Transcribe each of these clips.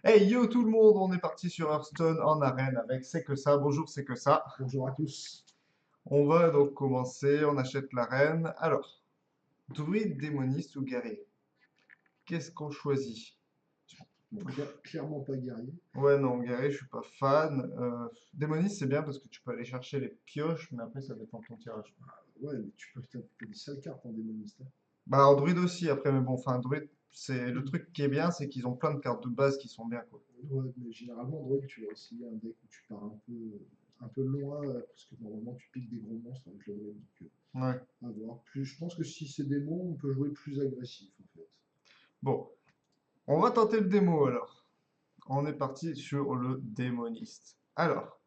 Hey yo tout le monde, on est parti sur Hearthstone en arène avec C'est que ça. Bonjour, c'est que ça. Bonjour à tous. On va donc commencer, on achète l'arène. Alors, druide, démoniste ou guerrier? Qu'est-ce qu'on choisit? Bon, clairement pas guerrier. Ouais, non, guerrier, je suis pas fan. Démoniste, c'est bien parce que tu peux aller chercher les pioches, mais après ça dépend de ton tirage. Ouais, mais tu peux t'as des sales cartes en démoniste, hein. Bah, en druide aussi, après, mais bon, enfin, druide, c'est le Mm. truc qui est bien, c'est qu'ils ont plein de cartes de base qui sont bien, quoi. Ouais, mais généralement, Droid, tu vas essayer un deck où tu pars un peu loin, parce que normalement, tu piques des gros monstres avec le Droid. Donc, Ouais. à voir. Plus, je pense que si c'est démon, on peut jouer plus agressif, en fait. Bon, on va tenter le démo alors. On est parti sur le démoniste. Alors,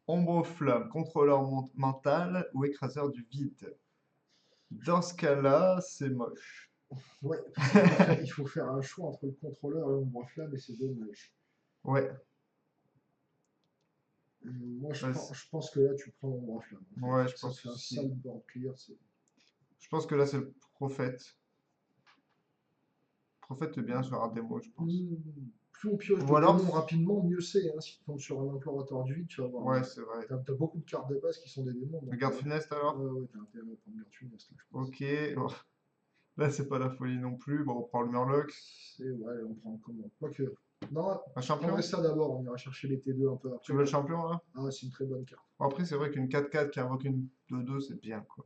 ombre flamme, contrôleur mental ou écraseur du vide. Dans ce cas-là, c'est moche. Ouais, il faut faire un choix entre le contrôleur et l'ombre flamme, et c'est dommage. Ouais, Moi, bah, c'est- je pense que là, tu prends l'ombre flamme, en fait. ouais, Parce je que ça te pense fait un aussi. sale board clear. Je pense que là, c'est le prophète. Prophète est bien sur un démo, je pense. Hmm, Plus on pioche Ou de alors, démons rapidement, mieux c'est, hein. Si tu tombes sur un implorateur du vide, tu vas voir. ouais, c'est vrai. T'as beaucoup de cartes de base qui sont des démons, Le donc garde funeste alors? ouais, t'as intérêt à prendre Garde Funeste, là, je pense. Ok. Bon, là, c'est pas la folie non plus. Bon, on prend le Murloc. C'est, ouais, on prend comment? Quoique. Non, Un je prendrais champion? ça d'abord, on ira chercher les T2 un peu Tu après, veux le là. champion là? Ah, c'est une très bonne carte. Bon, après, c'est vrai qu'une 4-4 qui invoque une 2-2, c'est bien quoi.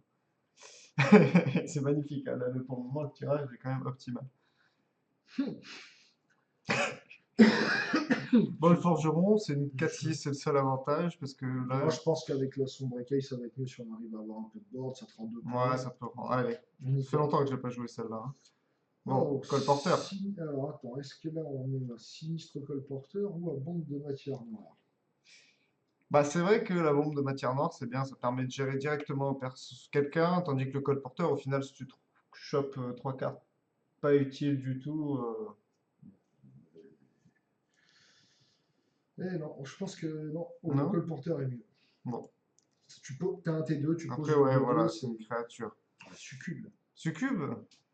C'est magnifique, hein. Là, pour le moment, le tirage est quand même optimal. Bon, le Tu- forgeron, c'est une je- 4-6, c'est le seul avantage, parce que Moi, là, je pense qu'avec la sombre écaille, ça va être mieux si on arrive à avoir un peu de board, ça te rend 2 ouais, points. ça peut rendre. Allez, On y ça fait croit. longtemps que je n'ai pas joué celle-là, hein. Bon, Oh, colporteur. alors attends, est-ce que là on est à sinistre colporteur ou à bombe de matière noire? Bah, c'est vrai que la bombe de matière noire, c'est bien, ça permet de gérer directement quelqu'un, tandis que le colporteur, au final, si tu chopes 3 cartes pas utiles du tout, Eh non, je pense que non, le non? colporteur est mieux. Bon, T'as un T2, tu après, poses une ouais, 2-2, voilà, c'est c'est une créature. succube. Succube?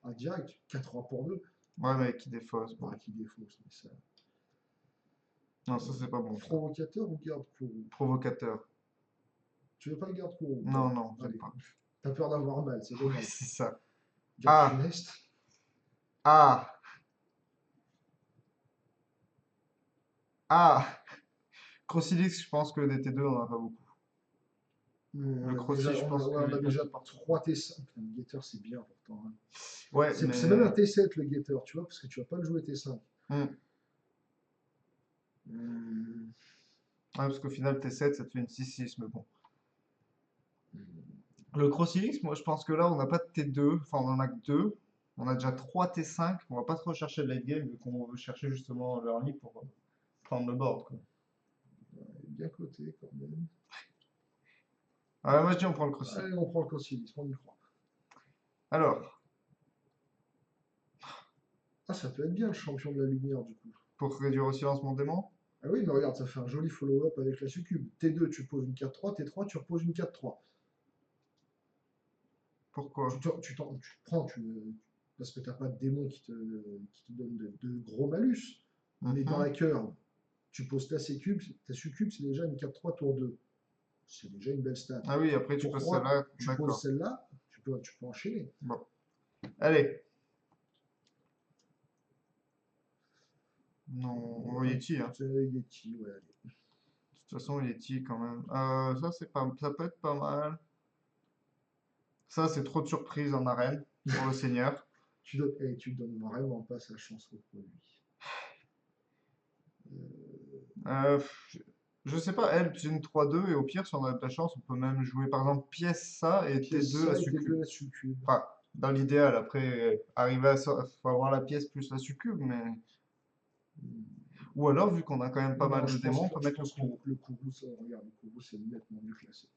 Un direct, 4-3 pour 2. Ouais, mais qui défausse, bon. Qui défausse, mais ça. Non, ça, c'est pas bon, ça. Provocateur ou garde-courroux? Provocateur. Tu veux pas le garde-courroux ou Non, pas? non, j'aime Allez, pas. t'as peur d'avoir mal, c'est Ouais, dommage. c'est ça. Garde Ah, funeste? ah, ah! Crossilix, je pense que des T2, on en a pas beaucoup. Le Crossi, je pense On a qu'il va déjà te partout. 3 T5. Putain, le Getter, c'est bien pourtant, hein. Ouais, C'est même un mais. T7 le Getter, tu vois, parce que tu vas pas le jouer T5. Hmm. Hmm, Ouais, parce qu'au final, T7, ça te fait une 6-6, mais bon. hmm. Le Crossilix, moi, je pense que là, on n'a pas de T2, enfin, on en a que 2. On a déjà 3 T5, on va pas trop chercher le late game, vu qu'on veut chercher justement l'early pour prendre le board, quoi. Il est bien coté quand même. Ouais, moi, je dis on prend le Crossi. Allez, on prend le Concilis, on y croit. Alors, Ah, ça peut être bien le champion de la lumière du coup. pour réduire aussi lancement démon, Ah oui, mais regarde, ça fait un joli follow-up avec la succube. T2, tu poses une 4-3, T3, tu reposes une 4-3. pourquoi? Tu prends, parce que t'as pas de démon qui te donne de gros malus. Mais dans Mhm. la curve, tu poses ta succube, c'est déjà une 4-3 tour 2. C'est déjà une belle stat. Ah oui, après, tu passes Pourquoi celle-là, tu poses d'accord. celle-là? Tu peux enchaîner. Bon, allez. Non, on va Ouais, Yeti, hein. c'est Yeti, ouais, allez. De toute façon, Yeti, quand même. Ça, c'est pas... ça peut être pas mal. Ça, c'est trop de surprises en arène pour le seigneur. Tu donnes vraiment pas sa chance au produit. Pff, je sais pas, elle, c'est une 3-2, et au pire, si on a de la chance, on peut même jouer, par exemple, pièce ça et Pièce T2 la ça et succube. T2 la succube. Enfin, dans l'idéal, après, arriver à ça, faut avoir la pièce plus la succube, mais... Ou alors, vu qu'on a quand même pas mal Non, de démons, on peut je mettre le pense que courroux. le Kourou, ça, regarde, le Kourou, c'est nettement mieux classé.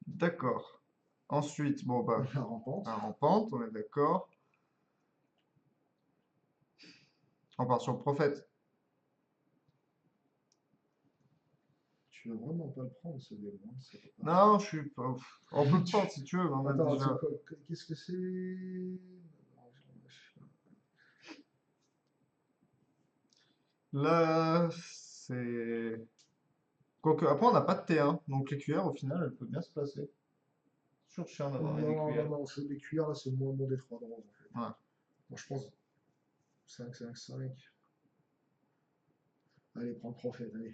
D'accord. Ensuite, bon, bah, La rampante. un rampante, on est d'accord. On part sur le prophète. Tu veux vraiment pas le prendre, ce démon, hein, ça va pas. Non, je suis pas... On peut le prendre Tu- si tu veux, mais on a Attends, c'est déjà... quoi? Qu'est-ce que c'est? Non, Là, c'est... Quoique, après, on n'a pas de T1, donc l'écuyère, au final, elle peut bien se placer. C'est toujours chiant d'avoir une Non, non, écuyère. non, les cuillères, là, c'est moins bon des trois droits, en fait. Ouais. Moi, je pense 5, 5, 5. Allez, prends le prophète, allez.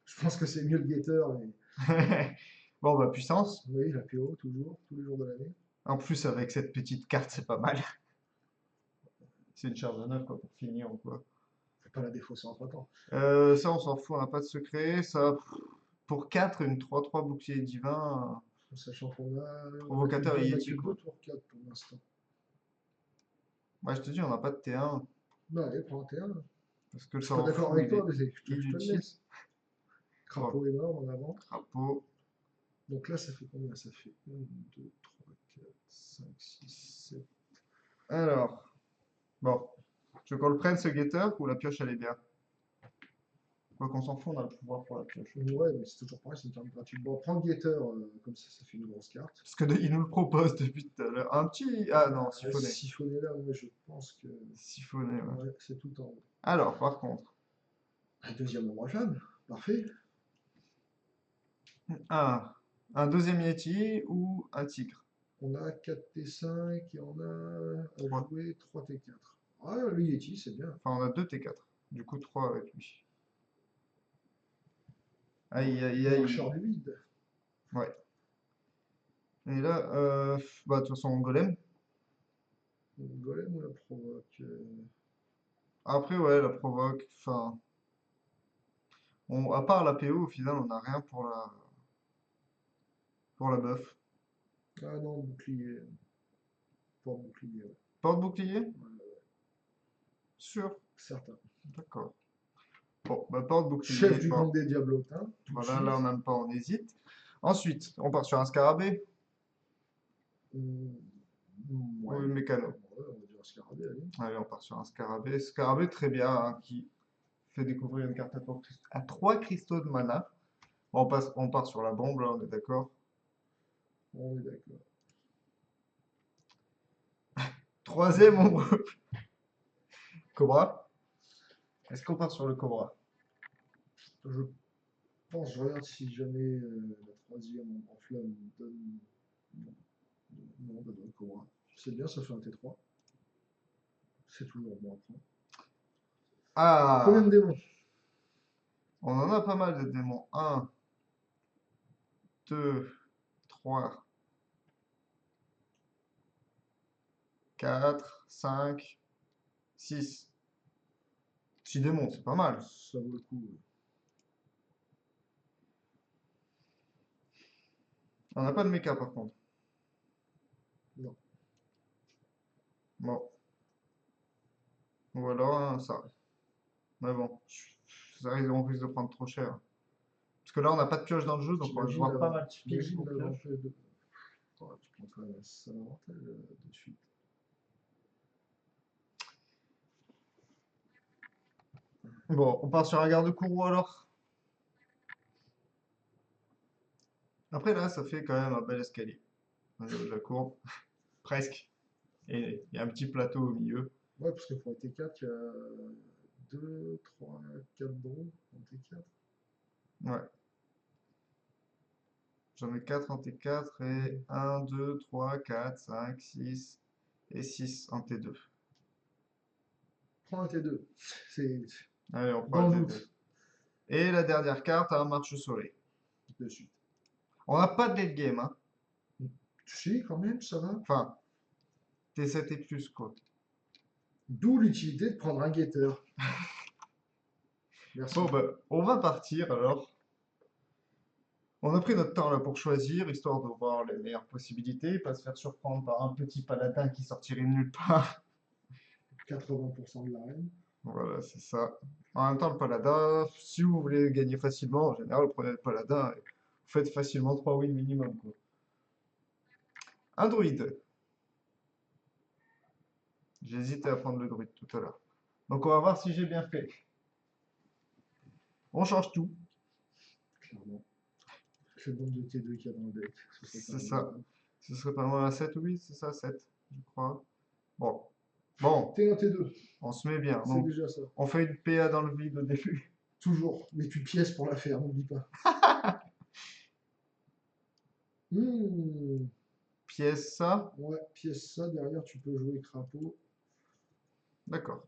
Je pense que c'est mieux le guetteur, mais Bon, bah, puissance. oui, la PO, toujours, tous les jours de l'année. En plus, avec cette petite carte, c'est pas mal. C'est une charge de 9, quoi, pour finir, ou quoi. Faut pas la défausser entre-temps. Ça, on s'en fout, on n'a pas de secret. Ça, pour 4 une 3-3 bouclier divin, Sachant qu'on a, provocateur et on a Yeti, que 2 quoi. tours 4 pour l'instant. Ouais, je te dis, on n'a pas de T1, Bah, allez, prends un T1. parce que le Je suis pas d'accord fou, avec il toi, est mais je te le inutile. laisse. Bon, Crapaud énorme en avant. crapaud. Donc là, ça fait combien? Ça fait 1, 2, 3, 4, 5, 6, 7. Alors, bon. Tu veux qu'on le prenne, ce guetteur, ou la pioche, elle est bien? Quoi qu'on s'en fout, on a le pouvoir pour la pioche. Ouais, mais c'est toujours pareil, c'est une carte gratuite. Bon, prends le guetteur, comme ça fait une grosse carte. Parce que il nous le propose depuis tout à l'heure. Un petit... Ah non, siphonné. Siphonner là, moi je pense que Siphonné, ouais. ouais, c'est tout en haut. Alors, par contre, Un deuxième ombre flamme, parfait. un deuxième Yeti ou un tigre? On a 4 T5 et on a à 3. jouer 3 T4. Ah, le Yeti, c'est bien. Enfin, on a 2 T4. Du coup, 3 avec lui. Aïe, Marche- aïe, Marcheur aïe. du vide. Ouais. Et là, bah, de toute façon, golem. Le golem ou la provoque Après, ouais, la provoque. Enfin, à part la PO, au final, on n'a rien pour la buff. Ah non, bouclier. Pas bouclier, ouais. Porte-bouclier? Ouais, Sûr. certain. D'accord. Bon, bah, Chef porte-bouclier. du Bon, gang des diablotins, tout de voilà, là, suite. même pas, on hésite. Ensuite, on part sur un scarabée Hum, ou ouais. une mécano. Ouais, on va dire scarabée, allez. Allez, on part sur un scarabée. Scarabée, très bien, hein, qui fait découvrir une carte à 3 cristaux de mana. Bon, on part sur la bombe, là, on est d'accord. On est d'accord. Troisième ombre. Cobra. Est-ce qu'on part sur le Cobra? Je pense, je regarde si jamais la troisième en flamme donne. Non, non, bah donne Cobra. C'est bien, ça fait un T3. C'est toujours bon à prendre. Combien de Ah! démons? On en a pas mal de démons. Un, 2, 3, 4, 5, 6. 6 démons, c'est pas mal. Ça vaut le coup. On n'a pas de méca par contre. Non. Bon. Ou alors ça. Mais bon, on risque de prendre trop cher. Parce que là, on n'a pas de pioche dans le jeu, donc on va devoir pas mal speed T'imagines pour pioche. l'avantage de. Oh, tu prends quand même un sale avantage de suite. Bon, on part sur un garde-courroux alors. Après là, ça fait quand même un bel escalier. Au niveau de la courbe. Presque. Et il y a un petit plateau au milieu. Ouais, parce que pour les T4, il y a 2, 3, 4 bons en T4. Ouais. J'en ai 4 en T4 et 1, 2, 3, 4, 5, 6 et 6 en T2. Prends un T2. C'est Allez, on prend dans le le T2. doute. Et la dernière carte, un marche-soleil. De suite. On n'a pas de late game, hein. Si, quand même, ça va. Enfin, T7 et plus, quoi. D'où l'utilité de prendre un guetteur. Merci. Bon, bah, on va partir alors. On a pris notre temps là pour choisir, histoire de voir les meilleures possibilités, pas se faire surprendre par un petit paladin qui sortirait de nulle part. 80% de l'arène. Voilà, c'est ça. En même temps, le paladin, si vous voulez gagner facilement, en général, prenez le paladin et vous faites facilement 3 wins minimum, quoi. Un druide. J'ai hésité à prendre le druide tout à l'heure. Donc on va voir si j'ai bien fait. On change tout. Clairement. Le nombre de T2 qu'il y a dans le deck. Ce serait C'est pas ça. mal. Ce serait pas moins à 7 ou 8, c'est ça, 7, je crois. Bon. Bon, T1, T2, on se met bien. c'est Donc, déjà ça. on fait une PA dans le vide au début. Toujours. Mais tu pièces pour la faire, n'oublie pas. Hmm, Pièce ça. ouais, pièce ça. Derrière, tu peux jouer crapaud. D'accord.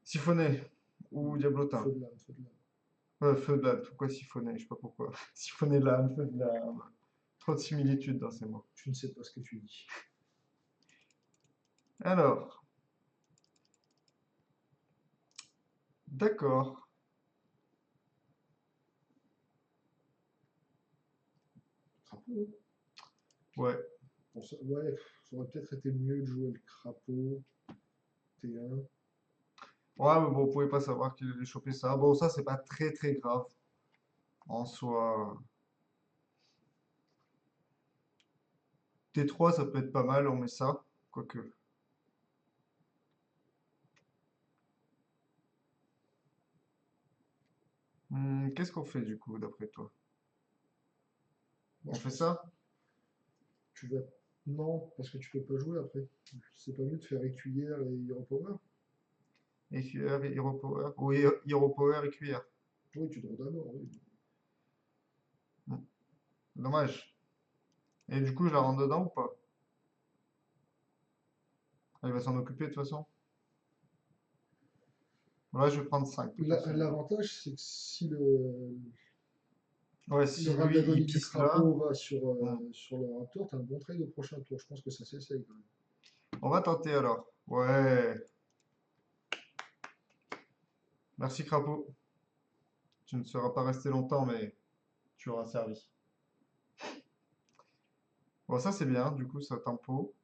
Siphonner ou diablotin. Feu de lame, feu de lame. Feu de lame. Pourquoi siphonner? Je sais pas pourquoi. Siphonner lame, feu de lame. Trop de similitudes dans ces mots. Tu ne sais pas ce que tu dis. Alors, d'accord. Crapaud. Ouais. Bon, ouais, ça aurait peut-être été mieux de jouer le crapaud. T1. Ouais, mais bon, on pouvait pas savoir qu'il allait choper ça. Bon, ça, c'est pas très très grave en soi. T3, ça peut être pas mal, on met ça. Quoique. Qu'est-ce qu'on fait du coup, d'après toi? Moi, On je fait pense que ça? tu vas. Non, parce que tu peux pas jouer après. C'est pas mieux de faire écuyère et hero power. Écuyère, Hero Power. Ou Hero Power, écuyère. Oui, tu dois d'abord, oui. Hmm, Dommage. Et du coup, je la rentre dedans ou pas? Elle va s'en occuper de toute façon. Là, je vais prendre 5 potentiellement. L'avantage, c'est que si Ouais, le si rat de lui, la il du pisse là, crapaud va hmm, sur le raptor, t'as un bon trade au prochain tour. Je pense que ça s'essaye quand même. on va tenter alors. Ouais. Merci, crapaud. Tu ne seras pas resté longtemps, mais tu auras servi. Bon, ça, c'est bien. Du coup, ça tempo.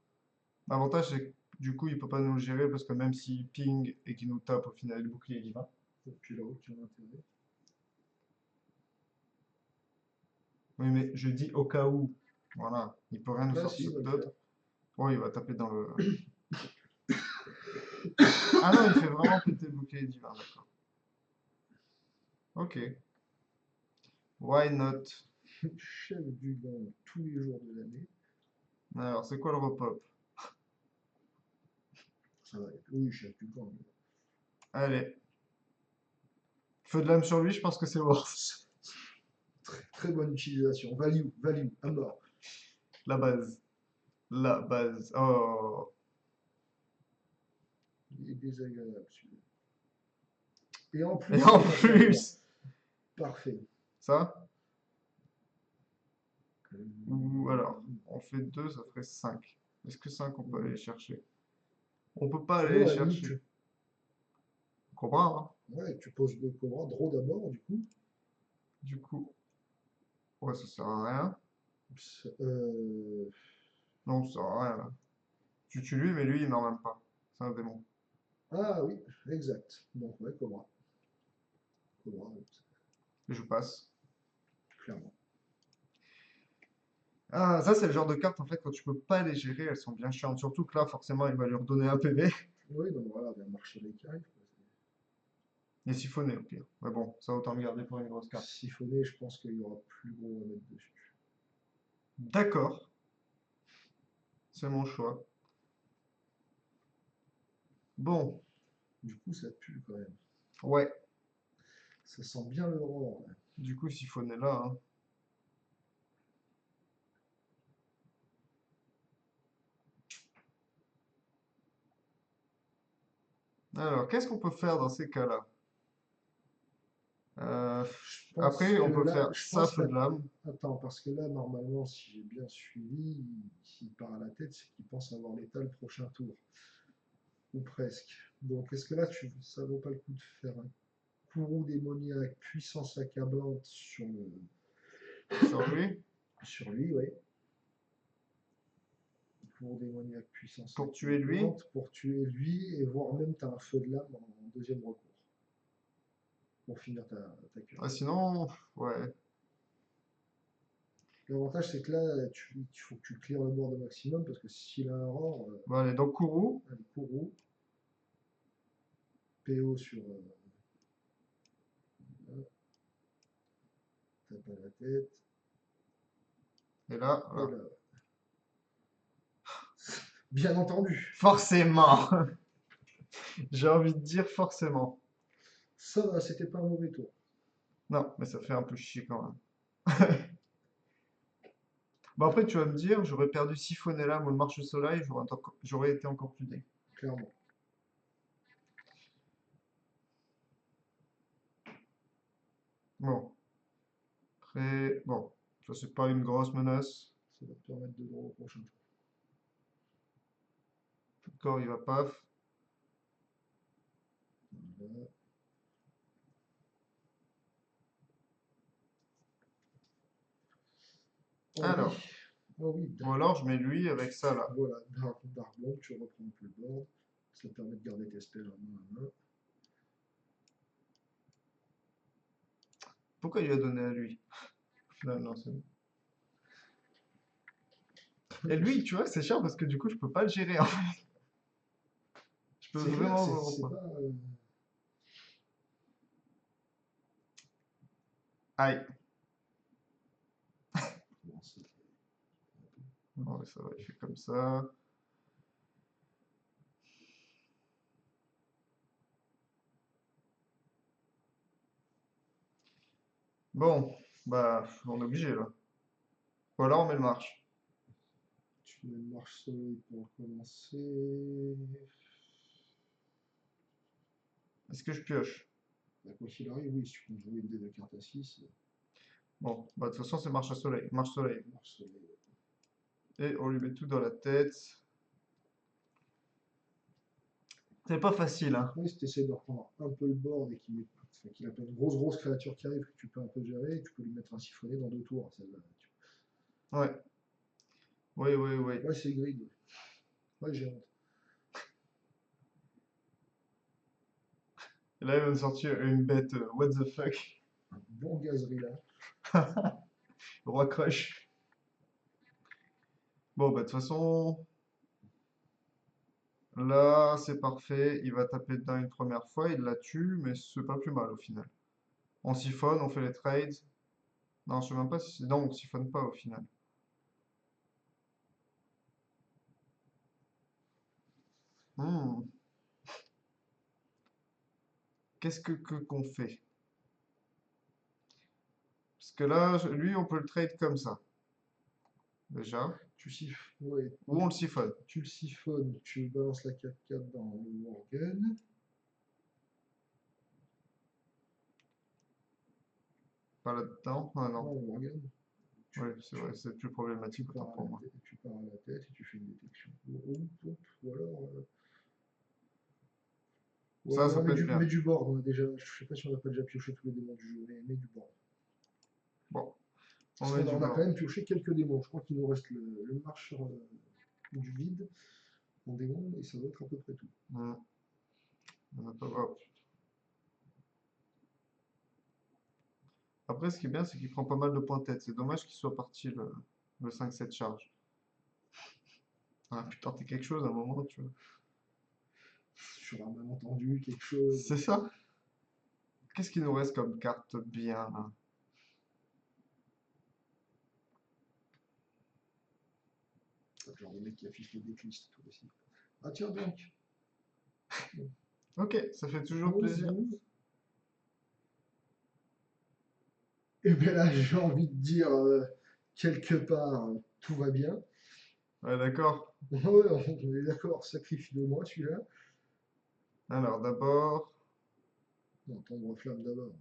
L'avantage, c'est que du coup, il peut pas nous le gérer parce que même s'il ping et qu'il nous tape, au final, le bouclier, il y va. Et puis là-haut, tu as intérêt. Oui, mais je dis au cas où. Voilà. Il peut rien nous Ah si, sortir il va le d'autre. faire. Oh, il va taper dans le. Ah non, il fait vraiment péter le bouclier divin, d'accord. Ok. Why not? Chef du gang tous les jours de l'année. Alors, c'est quoi le repop? Ça va être. Oui, chef du gang. Allez. Feu de lame sur lui, je pense que c'est worth. Très bonne utilisation. Value, value, à mort. La base. La base. Oh. Il est désagréable celui-là. Et en Et plus, en il passe à mort. plus, Parfait. ça. Euh, Ou alors, on fait 2, ça ferait 5. Est-ce que 5, on peut aller les chercher? On peut pas aller Sinon, les à la limite, chercher. Cobra, hein. ouais, tu poses deux cobras, draw d'abord, du coup. Du coup, ouais, ça sert à rien. Euh, Non, ça sert à rien, là. Tu tues lui, mais lui, il meurt même pas. C'est un démon. Ah oui, exact. Donc, ouais, cobra. Cobra, Et je passe. clairement. Ah, ça, c'est le genre de carte, en fait, quand tu peux pas les gérer, elles sont bien chiantes. Surtout que là, forcément, il va lui redonner un PV. Oui, donc voilà, il y a un marché qui arrive. Et siphonner, au pire. Mais bon, ça, autant le garder pour une grosse carte. Siphonné, je pense qu'il y aura plus gros à mettre dessus. D'accord. C'est mon choix. Bon. Du coup, ça pue quand même. Ouais. Ça sent bien l'aurore, là. Du coup, siphonner là, hein. Alors, qu'est-ce qu'on peut faire dans ces cas-là? Je pense Après, que on peut là, faire ça, feu de lame. attends, parce que là, normalement, si j'ai bien suivi, s'il part à la tête, c'est qu'il pense avoir l'état le prochain tour. Ou presque. Donc, est-ce que là, ça vaut pas le coup de faire un courroux démoniaque, puissance accablante Sur lui. sur lui, oui. Courroux démoniaque, puissance Pour tuer lui. accablante, pour tuer lui, et voire même tu as un feu de lame en deuxième recours. Pour finir ta cure. Ah, sinon, ouais. L'avantage, c'est que là, il faut que tu clears le board au maximum, parce que s'il a un rang, Bon, allez, donc Kourou. un courroux, PO sur. Tape à la tête. Et là, Et voilà. là, Bien entendu. Forcément. J'ai envie de dire forcément. Ça va, c'était pas un mauvais tour. Non, mais ça fait un peu chier quand même. Bon, après, tu vas me dire, j'aurais perdu Siphonella, mon marche au soleil, j'aurais été encore plus deg. Clairement. Bon, après, bon, ça c'est pas une grosse menace. Ça va te permettre de draw au prochain tour. Le corps, il va paf. Voilà. Oh oui. Alors, Oh oui. ou alors je mets lui avec ça là. Voilà. Dark Blonde, tu reprends un peu le board. Ça te permet de garder tes spells en main à main. Pourquoi il lui a donné à lui? Non, non, c'est bon. Et lui, tu vois, c'est chiant parce que du coup, je peux pas le gérer en fait. Je peux C'est clair, vraiment, c'est vraiment pas. pas. Aïe. Comment ça Bon, ça va, il fait comme ça. Bon, bah, on est obligé là. Ou alors on met le marche. Tu mets une marche soleil pour commencer. Est-ce que je pioche? Bah, quoi qu'il arrive, oui, si tu comptes jouer une des deux cartes à 6, Bon, bah, de toute façon, c'est marche à soleil. Marche soleil. marche soleil. Et on lui met tout dans la tête. C'est pas facile, hein. Oui, si tu essaies de reprendre un peu le board et qu'il a pas une grosse créature qui arrive que tu peux un peu gérer, tu peux lui mettre un siphonné dans 2 tours. Celle-là. Ouais. Oui, oui, oui. Ouais, c'est grid. Ouais, j'ai honte. Et là, il va me sortir une bête, what the fuck. Un bon gazerie là. Roi Crush. Bon, bah, de toute façon, là, c'est parfait. Il va taper dedans une première fois, il la tue, mais c'est pas plus mal au final. On siphonne, on fait les trades. Non, je sais même pas si... Non, on siphonne pas au final. Hmm. Qu'est-ce qu'on fait? Parce que là, lui, on peut le trade comme ça, déjà. Ouais, Ou on le siphonne. tu le siphonnes, tu balances la 4-4 dans le Worgen. Pas là-dedans? Ah Non, non. le Worgen. Oui, Tu, c'est tu, vrai, c'est plus tu problématique autant pars à pour la moi. tête, tu pars à la tête et tu fais une détection. Ou alors, Ça peut être mets bien. du board. On a déjà, je sais pas si on n'a pas déjà pioché tous les démons du jeu, mais mets du board. Bon, on Parce met qu'on a, du on a quand bord. même pioché quelques démons. Je crois qu'il nous reste le marcheur du vide en démon et ça doit être à peu près tout. Hmm. On a pas... hop. Après, ce qui est bien, c'est qu'il prend pas mal de points de tête. C'est dommage qu'il soit parti le 5-7 charge. On a pu tenter quelque chose à un moment, tu vois. Sur un malentendu, quelque chose. C'est ça. Qu'est-ce qu'il nous reste comme carte bien là? Genre le mec qui affiche les decklist tout aussi. Ah tiens donc, Ok, ça fait toujours 11, plaisir. 12. Et bien là, j'ai envie de dire, quelque part, tout va bien. Ouais, d'accord. Ouais, on est d'accord, sacrifie-le-moi celui-là. Alors, d'abord... Non, tombe flamme d'abord.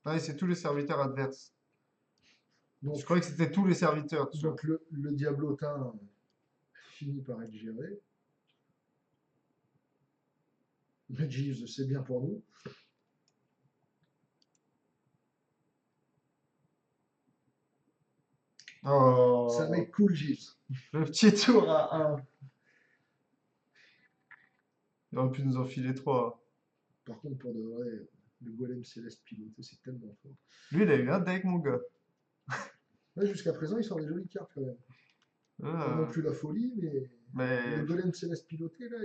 Ah, c'est tous les serviteurs adverses. Je Donc, croyais que c'était tous les serviteurs, tu vois. donc le diablotin finit par être géré. Le Jeeves, c'est bien pour nous. C'est un Oh, mec cool, Jeeves. le petit tour à 1. Il aurait pu nous enfiler 3. Par contre, pour de vrai, le golem céleste piloté, c'est tellement fort. Lui, il a eu un deck, mon gars. Ouais, jusqu'à présent, il sort des jolies cartes quand même. Pas non Euh, plus la folie, mais le mais... golem céleste piloté, là,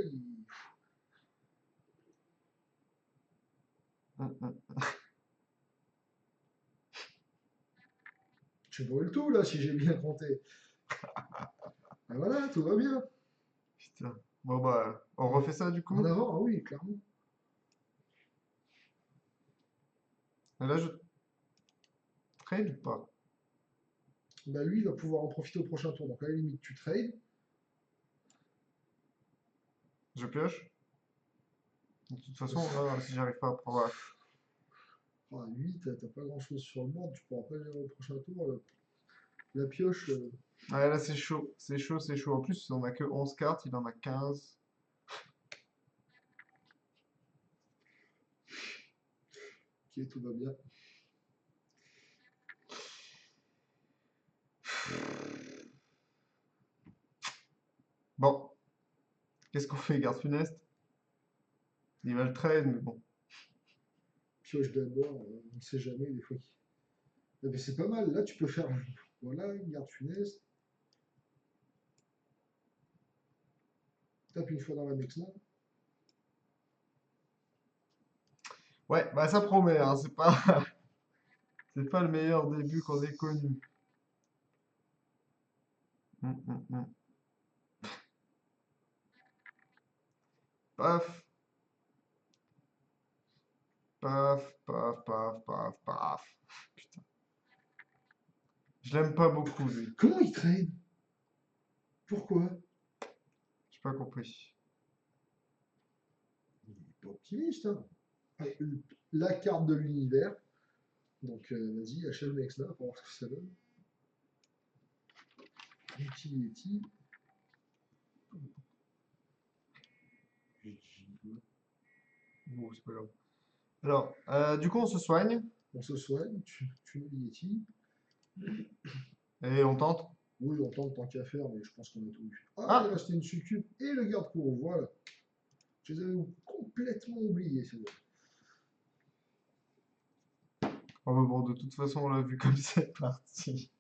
hum. Tu brûles tout là si j'ai bien compté. Et voilà, tout va bien. Putain. Bon bah, on refait ça du En coup? avant, ah oui, clairement. Et là, je trade ou pas? Bah lui, il va pouvoir en profiter au prochain tour. Donc à la limite, tu trades. Je pioche? De toute façon, là, si j'arrive pas à prendre... Ah, lui, t'as pas grand chose sur le board, tu pourras pas gérer au prochain tour. La pioche, Ouais, là, c'est chaud. C'est chaud, c'est chaud. En plus, on a que 11 cartes, il en a 15. ok, tout va bien. Bon, qu'est-ce qu'on fait, garde funeste? Il va le trade, mais bon. Pioche d'abord, on sait jamais des fois. Mais c'est pas mal, là tu peux faire. Voilà, garde funeste. Tape une fois dans la Mexna. Ouais, bah ça promet, hein. C'est pas... c'est pas le meilleur début qu'on ait connu. Hum, hum, hum. Paf, paf, paf, paf, paf, paf. Putain. Je l'aime pas beaucoup, lui. Comment il trade? Pourquoi? J'ai pas compris. Il est pas optimiste, hein. Ah, la carte de l'univers. Donc vas-y, achète le Mexna pour voir ce que ça donne. Yeti. Bon, c'est pas grave. Alors, du coup, on se soigne On se soigne, tu mets le Yeti. et on tente. Oui, on tente tant qu'à faire, mais je pense qu'on a tout vu. Ah, il Ah! restait une succube et le garde-courroux, voilà. Je les avais complètement oubliés, ceux-là. Oh, bah bon, de toute façon, on l'a vu comme c'est parti.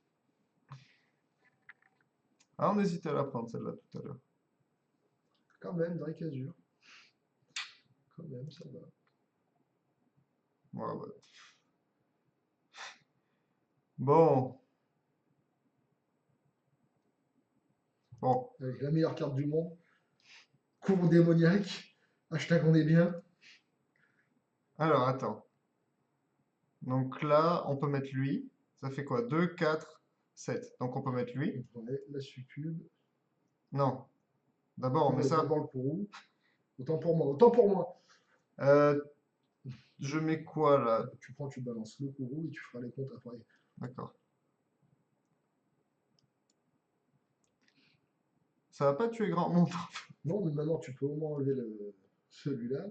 Ah, on hésitait à la prendre, celle-là, tout à l'heure. Quand même, Drake Azur. Quand même, ça va. Ouais, ouais. Bon. Bon. Allez, la meilleure carte du monde. Courroux démoniaque. Hashtag on est bien. Alors, attends. Donc là, on peut mettre lui. Ça fait quoi? 2, 4, 7. Donc on peut mettre lui. Ouais, la succube. Non. D'abord, on met ça. D'abord le courroux. Autant pour moi, autant pour moi. Euh, je mets quoi là? Tu prends, tu balances le courroux et tu feras les comptes après. D'accord. Ça va pas tuer grand monde. Non, mais maintenant tu peux au moins enlever celui-là.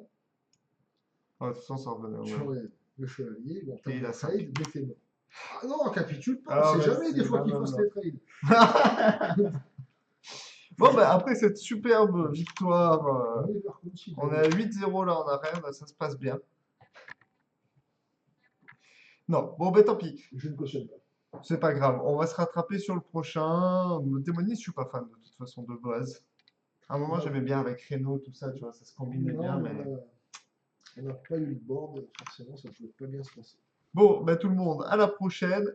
Ouais, de toute façon, ça revenait au Tu même. enlèves le chevalier. Bon, t'as Et il beau a trade, 5. mais t'es mort. Ah non, capitule pas, on Ah, sait jamais des merci. fois Non, qu'il non, faut se non. les trade. Faut Bon, bah, jamais. après cette superbe victoire, Never consider. on est à 8-0 là en arène, ça se passe bien. Non, bon, ben tant pis. Je ne cautionne pas. C'est pas grave, on va se rattraper sur le prochain. Démonis, je suis pas fan de toute façon de base. À un moment, Non, j'aimais bien avec Reno, tout ça, tu vois, ça se combinait bien, non, mais mais... on n'a pas eu le board, forcément, ça ne pouvait pas bien se passer. Bon, ben tout le monde, à la prochaine.